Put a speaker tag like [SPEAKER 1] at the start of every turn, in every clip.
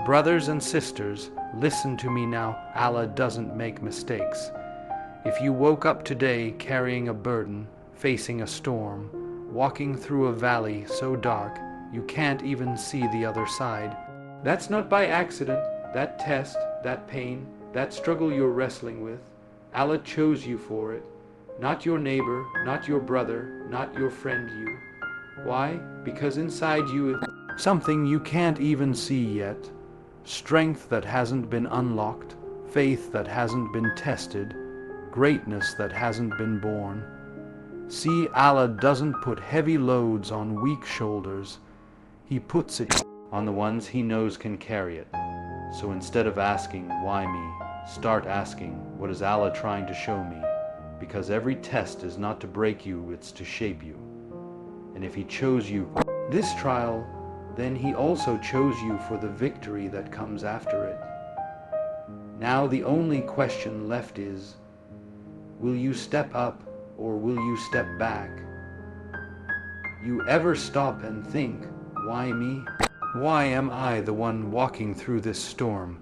[SPEAKER 1] Brothers and sisters, listen to me now. Allah doesn't make mistakes. If you woke up today carrying a burden, facing a storm, walking through a valley so dark you can't even see the other side, that's not by accident. That test, that pain, that struggle you're wrestling with, Allah chose you for it. Not your neighbor, not your brother, not your friend you. Why? Because inside you is something you can't even see yet. Strength that hasn't been unlocked, faith that hasn't been tested, greatness that hasn't been born. See, Allah doesn't put heavy loads on weak shoulders. He puts it on the ones He knows can carry it. So instead of asking, why me, start asking, what is Allah trying to show me? Because every test is not to break you, it's to shape you. And if He chose you for this trial, then He also chose you for the victory that comes after it. Now the only question left is, will you step up or will you step back? You ever stop and think, why me? Why am I the one walking through this storm?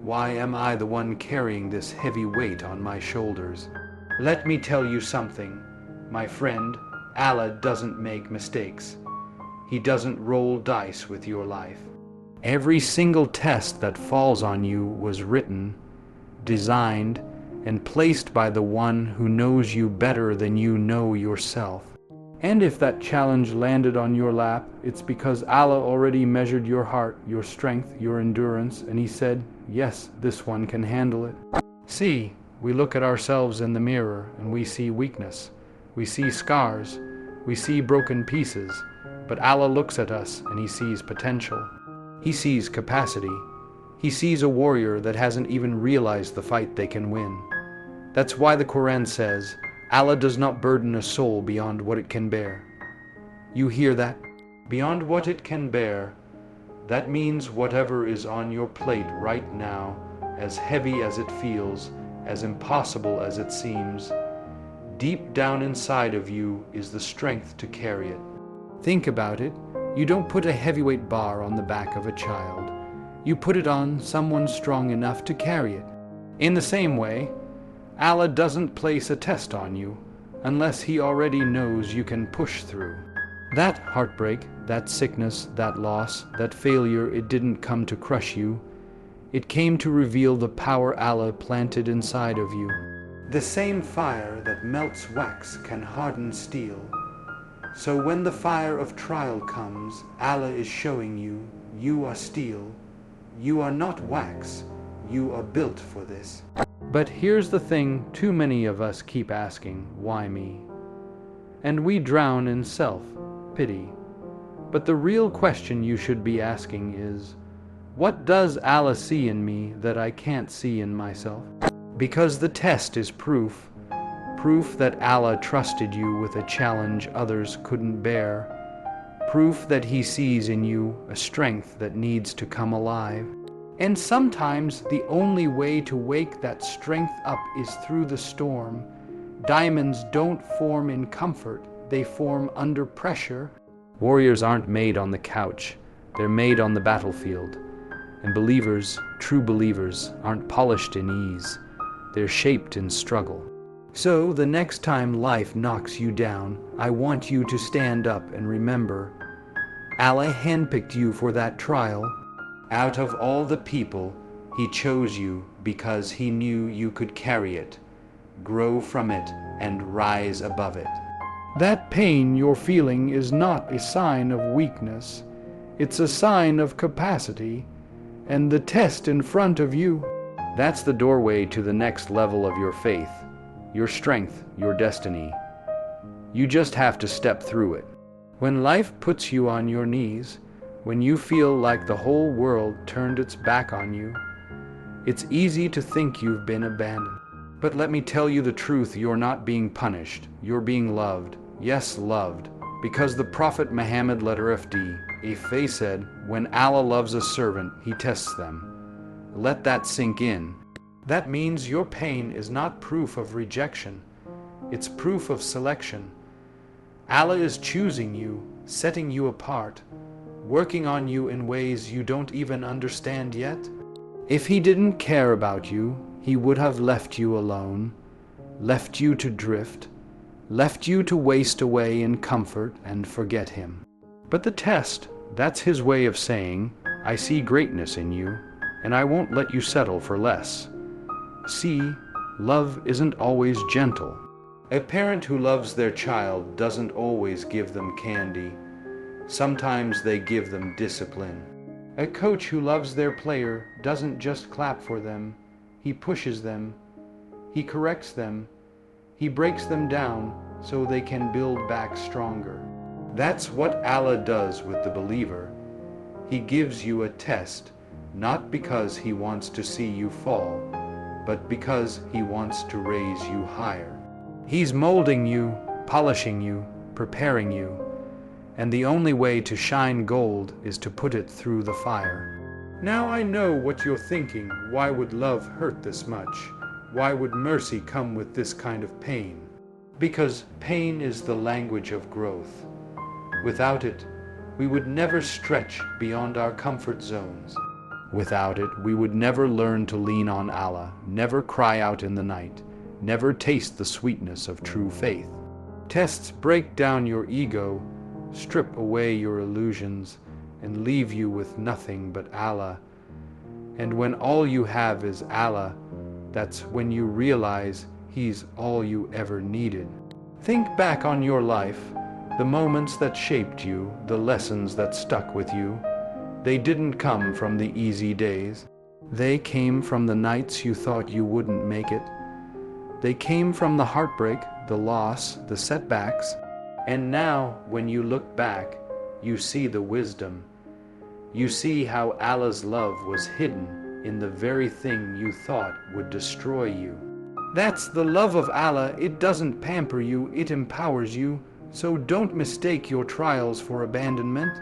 [SPEAKER 1] Why am I the one carrying this heavy weight on my shoulders? Let me tell you something, my friend. Allah doesn't make mistakes. He doesn't roll dice with your life. Every single test that falls on you was written, designed, and placed by the one who knows you better than you know yourself. And if that challenge landed on your lap, it's because Allah already measured your heart, your strength, your endurance, and He said, yes, this one can handle it. See, we look at ourselves in the mirror and we see weakness. We see scars. We see broken pieces. But Allah looks at us and He sees potential. He sees capacity. He sees a warrior that hasn't even realized the fight they can win. That's why the Quran says, Allah does not burden a soul beyond what it can bear. You hear that? Beyond what it can bear. That means whatever is on your plate right now, as heavy as it feels, as impossible as it seems, deep down inside of you is the strength to carry it. Think about it. You don't put a heavyweight bar on the back of a child. You put it on someone strong enough to carry it. In the same way, Allah doesn't place a test on you unless He already knows you can push through. That heartbreak, that sickness, that loss, that failure, it didn't come to crush you. It came to reveal the power Allah planted inside of you. The same fire that melts wax can harden steel. So when the fire of trial comes, Allah is showing you, you are steel. You are not wax. You are built for this. But here's the thing, too many of us keep asking, why me? And we drown in self-pity. But the real question you should be asking is, what does Allah see in me that I can't see in myself? Because the test is proof that Allah trusted you with a challenge others couldn't bear, proof that He sees in you a strength that needs to come alive. And sometimes the only way to wake that strength up is through the storm. Diamonds don't form in comfort, they form under pressure. Warriors aren't made on the couch, they're made on the battlefield. And believers, true believers, aren't polished in ease, they're shaped in struggle. So the next time life knocks you down, I want you to stand up and remember, Allah handpicked you for that trial. Out of all the people, He chose you because He knew you could carry it, grow from it, and rise above it. That pain you're feeling is not a sign of weakness. It's a sign of capacity. And the test in front of you, that's the doorway to the next level of your faith, your strength, your destiny. You just have to step through it. When life puts you on your knees, when you feel like the whole world turned its back on you, it's easy to think you've been abandoned. But let me tell you the truth, you're not being punished, you're being loved. Yes, loved. Because the Prophet Muhammad, letter FD, a Faith said, when Allah loves a servant, He tests them. Let that sink in. That means your pain is not proof of rejection, it's proof of selection. Allah is choosing you, setting you apart, working on you in ways you don't even understand yet? If he didn't care about you, he would have left you alone, left you to drift, left you to waste away in comfort and forget him. But the test, that's his way of saying, I see greatness in you, and I won't let you settle for less. See, love isn't always gentle. A parent who loves their child doesn't always give them candy. Sometimes they give them discipline. A coach who loves their player doesn't just clap for them. He pushes them. He corrects them. He breaks them down so they can build back stronger. That's what Allah does with the believer. He gives you a test, not because he wants to see you fall, but because he wants to raise you higher. He's molding you, polishing you, preparing you, and the only way to shine gold is to put it through the fire. Now I know what you're thinking. Why would love hurt this much? Why would mercy come with this kind of pain? Because pain is the language of growth. Without it, we would never stretch beyond our comfort zones. Without it, we would never learn to lean on Allah, never cry out in the night, never taste the sweetness of true faith. Tests break down your ego, strip away your illusions, and leave you with nothing but Allah. And when all you have is Allah, that's when you realize He's all you ever needed. Think back on your life, the moments that shaped you, the lessons that stuck with you. They didn't come from the easy days. They came from the nights you thought you wouldn't make it. They came from the heartbreak, the loss, the setbacks. And now, when you look back, you see the wisdom. You see how Allah's love was hidden in the very thing you thought would destroy you. That's the love of Allah. It doesn't pamper you, it empowers you. So don't mistake your trials for abandonment.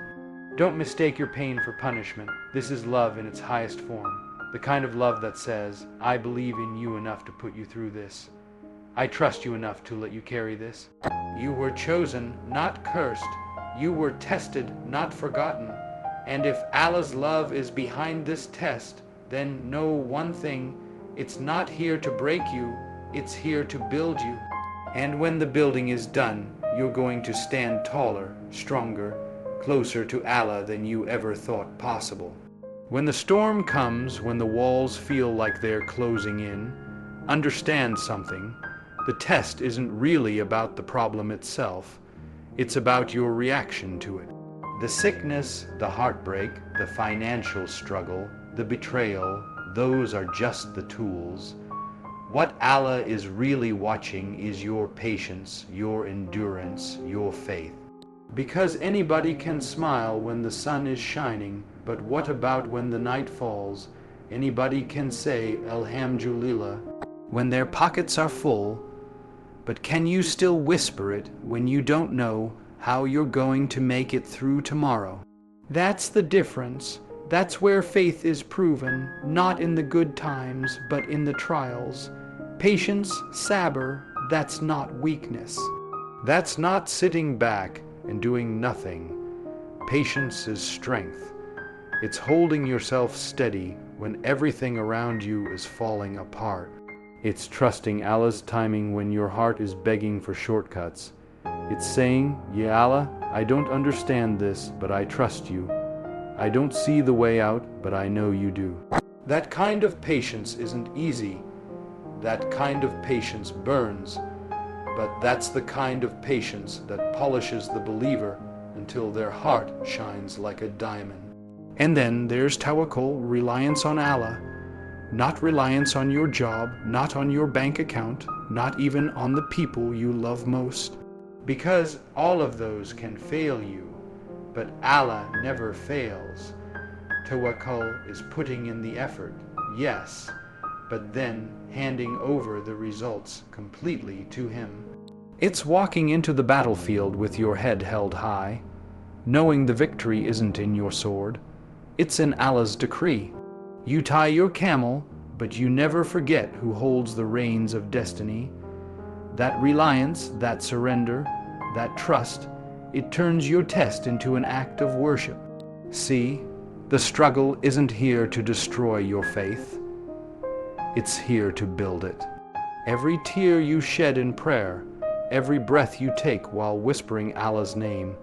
[SPEAKER 1] Don't mistake your pain for punishment. This is love in its highest form. The kind of love that says, I believe in you enough to put you through this. I trust you enough to let you carry this. You were chosen, not cursed. You were tested, not forgotten. And if Allah's love is behind this test, then know one thing, it's not here to break you, it's here to build you. And when the building is done, you're going to stand taller, stronger, closer to Allah than you ever thought possible. When the storm comes, when the walls feel like they're closing in, understand something. The test isn't really about the problem itself. It's about your reaction to it. The sickness, the heartbreak, the financial struggle, the betrayal, those are just the tools. What Allah is really watching is your patience, your endurance, your faith. Because anybody can smile when the sun is shining, but what about when the night falls? Anybody can say Alhamdulillah when their pockets are full, but can you still whisper it when you don't know how you're going to make it through tomorrow? That's the difference. That's where faith is proven, not in the good times, but in the trials. Patience, Sabr, that's not weakness. That's not sitting back and doing nothing. Patience is strength. It's holding yourself steady when everything around you is falling apart. It's trusting Allah's timing when your heart is begging for shortcuts. It's saying, Ya Allah, I don't understand this, but I trust you. I don't see the way out, but I know you do. That kind of patience isn't easy. That kind of patience burns. But that's the kind of patience that polishes the believer until their heart shines like a diamond. And then there's Tawakkul, reliance on Allah. Not reliance on your job, not on your bank account, not even on the people you love most. Because all of those can fail you, but Allah never fails. Tawakkul is putting in the effort, yes, but then handing over the results completely to Him. It's walking into the battlefield with your head held high, knowing the victory isn't in your sword. It's in Allah's decree. You tie your camel, but you never forget who holds the reins of destiny. That reliance, that surrender, that trust, it turns your test into an act of worship. See, the struggle isn't here to destroy your faith. It's here to build it. Every tear you shed in prayer, every breath you take while whispering Allah's name,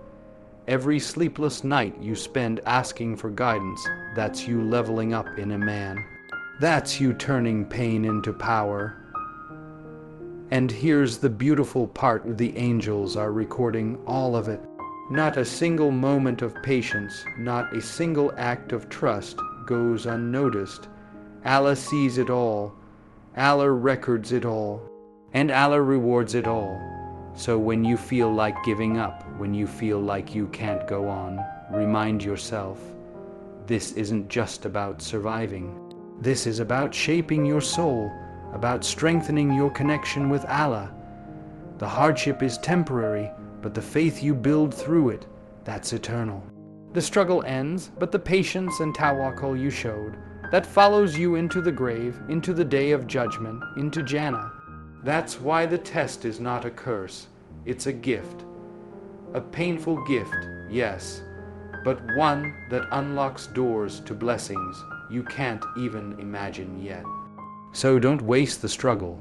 [SPEAKER 1] every sleepless night you spend asking for guidance, that's you leveling up in a man. That's you turning pain into power. And here's the beautiful part: the angels are recording all of it. Not a single moment of patience, not a single act of trust goes unnoticed. Allah sees it all. Allah records it all. And Allah rewards it all. So when you feel like giving up, when you feel like you can't go on, remind yourself, this isn't just about surviving. This is about shaping your soul, about strengthening your connection with Allah. The hardship is temporary, but the faith you build through it, that's eternal. The struggle ends, but the patience and tawakkul you showed, that follows you into the grave, into the day of judgment, into Jannah. That's why the test is not a curse, it's a gift. A painful gift, yes, but one that unlocks doors to blessings you can't even imagine yet. So don't waste the struggle.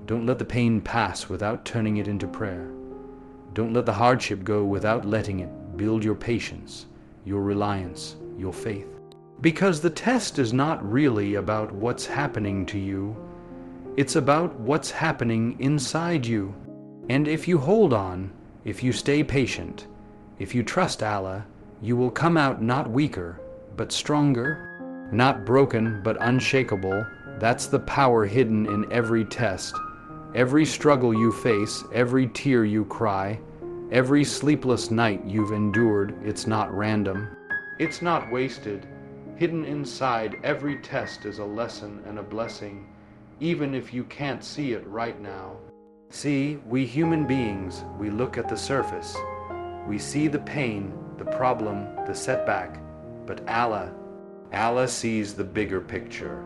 [SPEAKER 1] Don't let the pain pass without turning it into prayer. Don't let the hardship go without letting it build your patience, your reliance, your faith. Because the test is not really about what's happening to you. It's about what's happening inside you. And if you hold on, if you stay patient, if you trust Allah, you will come out not weaker, but stronger, not broken, but unshakable. That's the power hidden in every test. Every struggle you face, every tear you cry, every sleepless night you've endured, it's not random. It's not wasted. Hidden inside every test is a lesson and a blessing, even if you can't see it right now. See, we human beings, we look at the surface. We see the pain, the problem, the setback. But Allah sees the bigger picture.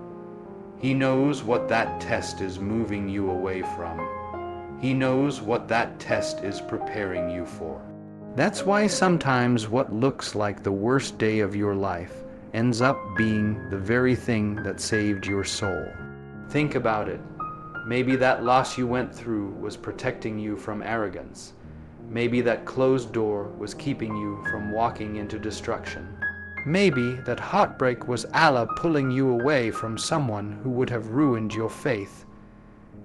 [SPEAKER 1] He knows what that test is moving you away from. He knows what that test is preparing you for. That's why sometimes what looks like the worst day of your life ends up being the very thing that saved your soul. Think about it. Maybe that loss you went through was protecting you from arrogance. Maybe that closed door was keeping you from walking into destruction. Maybe that heartbreak was Allah pulling you away from someone who would have ruined your faith.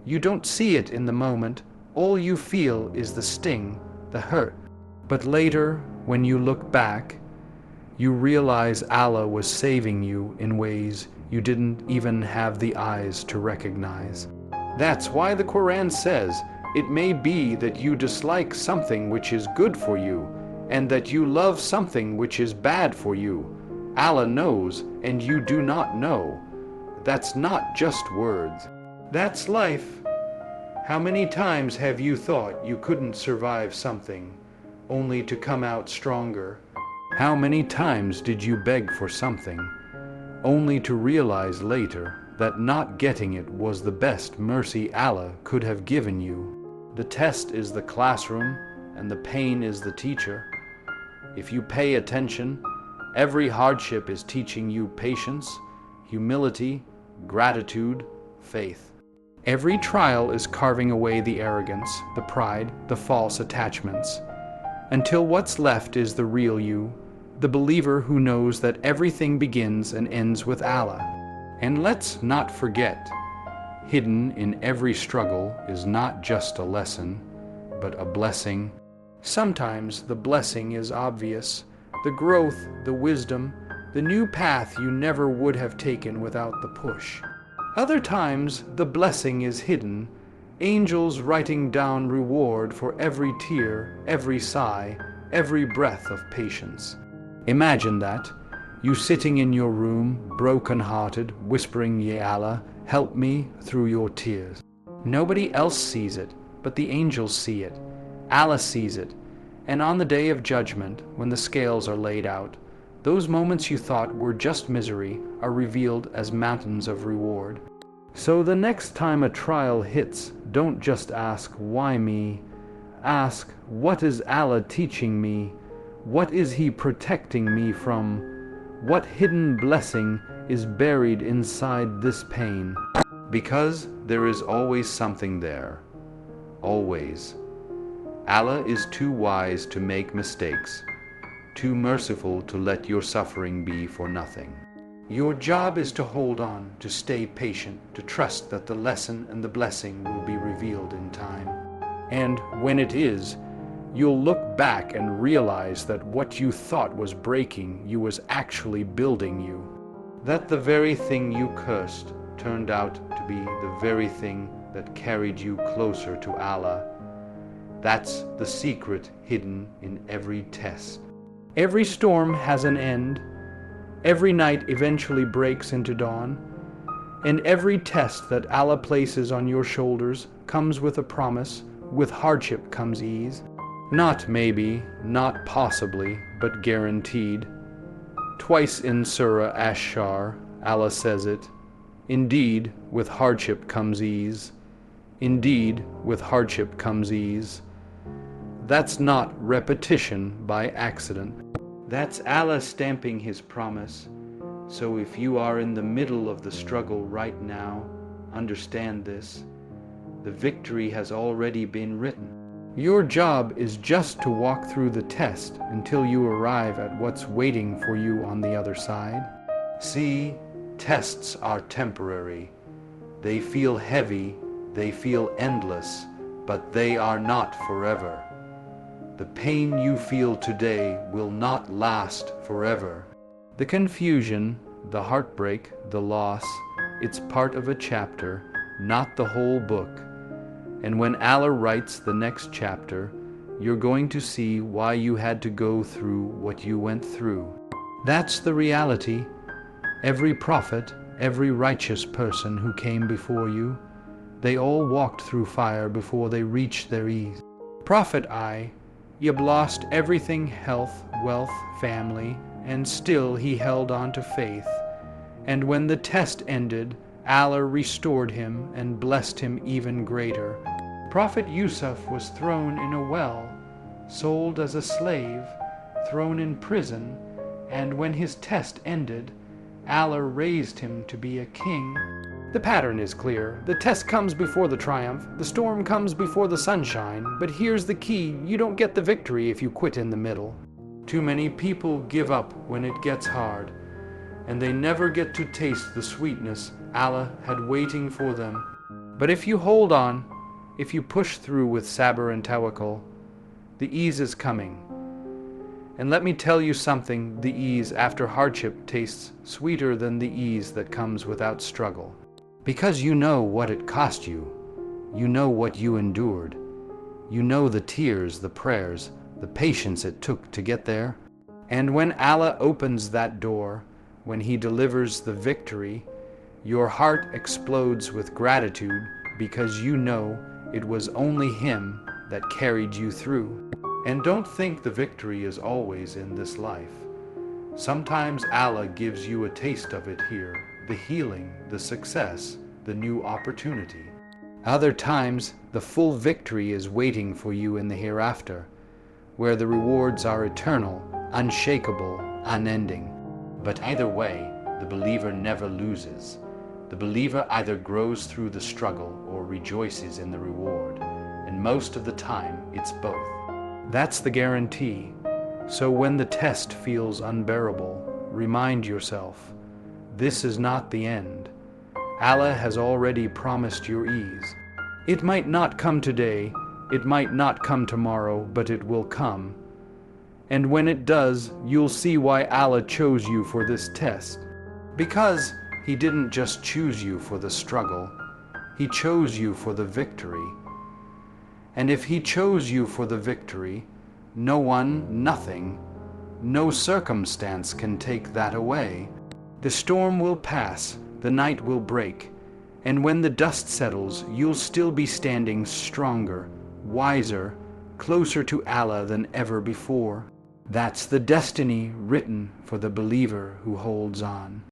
[SPEAKER 1] You don't see it in the moment. All you feel is the sting, the hurt. But later, when you look back, you realize Allah was saving you in ways you didn't even have the eyes to recognize. That's why the Quran says, it may be that you dislike something which is good for you, and that you love something which is bad for you. Allah knows, and you do not know. That's not just words. That's life. How many times have you thought you couldn't survive something, only to come out stronger? How many times did you beg for something, only to realize later that not getting it was the best mercy Allah could have given you? The test is the classroom, and the pain is the teacher. If you pay attention, every hardship is teaching you patience, humility, gratitude, faith. Every trial is carving away the arrogance, the pride, the false attachments, until what's left is the real you, the believer who knows that everything begins and ends with Allah. And let's not forget, hidden in every struggle is not just a lesson, but a blessing. Sometimes the blessing is obvious, the growth, the wisdom, the new path you never would have taken without the push. Other times the blessing is hidden, angels writing down reward for every tear, every sigh, every breath of patience. Imagine that, you sitting in your room, broken-hearted, whispering, "Ya Allah, help me," through your tears. Nobody else sees it, but the angels see it. Allah sees it. And on the day of judgment, when the scales are laid out, those moments you thought were just misery are revealed as mountains of reward. So the next time a trial hits, don't just ask, "Why me?" Ask, "What is Allah teaching me? What is He protecting me from?" What hidden blessing is buried inside this pain? Because there is always something there. Always. Allah is too wise to make mistakes, too merciful to let your suffering be for nothing. Your job is to hold on, to stay patient, to trust that the lesson and the blessing will be revealed in time. And when it is, you'll look back and realize that what you thought was breaking you was actually building you. That the very thing you cursed turned out to be the very thing that carried you closer to Allah. That's the secret hidden in every test. Every storm has an end. Every night eventually breaks into dawn. And every test that Allah places on your shoulders comes with a promise. With hardship comes ease. Not maybe, not possibly, but guaranteed. Twice in Surah Ash-Shar, Allah says it. Indeed, with hardship comes ease. Indeed, with hardship comes ease. That's not repetition by accident. That's Allah stamping His promise. So if you are in the middle of the struggle right now, understand this. The victory has already been written. Your job is just to walk through the test until you arrive at what's waiting for you on the other side. See, tests are temporary. They feel heavy, they feel endless, but they are not forever. The pain you feel today will not last forever. The confusion, the heartbreak, the loss, it's part of a chapter, not the whole book. And when Allah writes the next chapter, you're going to see why you had to go through what you went through. That's the reality. Every prophet, every righteous person who came before you, they all walked through fire before they reached their ease. Prophet you've lost everything, health, wealth, family, and still he held on to faith. And when the test ended, Allah restored him and blessed him even greater. Prophet Yusuf was thrown in a well, sold as a slave, thrown in prison, and when his test ended, Allah raised him to be a king. The pattern is clear. The test comes before the triumph, the storm comes before the sunshine, but here's the key: you don't get the victory if you quit in the middle. Too many people give up when it gets hard, and they never get to taste the sweetness Allah had waiting for them. But if you hold on, if you push through with Sabr and Tawakkul, the ease is coming. And let me tell you something, the ease after hardship tastes sweeter than the ease that comes without struggle. Because you know what it cost you. You know what you endured. You know the tears, the prayers, the patience it took to get there. And when Allah opens that door, when He delivers the victory, your heart explodes with gratitude because you know it was only Him that carried you through. And don't think the victory is always in this life. Sometimes Allah gives you a taste of it here, the healing, the success, the new opportunity. Other times, the full victory is waiting for you in the hereafter, where the rewards are eternal, unshakable, unending. But either way, the believer never loses. The believer either grows through the struggle or rejoices in the reward, and most of the time, it's both. That's the guarantee. So when the test feels unbearable, remind yourself, this is not the end. Allah has already promised your ease. It might not come today, it might not come tomorrow, but it will come. And when it does, you'll see why Allah chose you for this test. Because He didn't just choose you for the struggle, He chose you for the victory. And if He chose you for the victory, no one, nothing, no circumstance can take that away. The storm will pass, the night will break, and when the dust settles, you'll still be standing stronger, wiser, closer to Allah than ever before. That's the destiny written for the believer who holds on.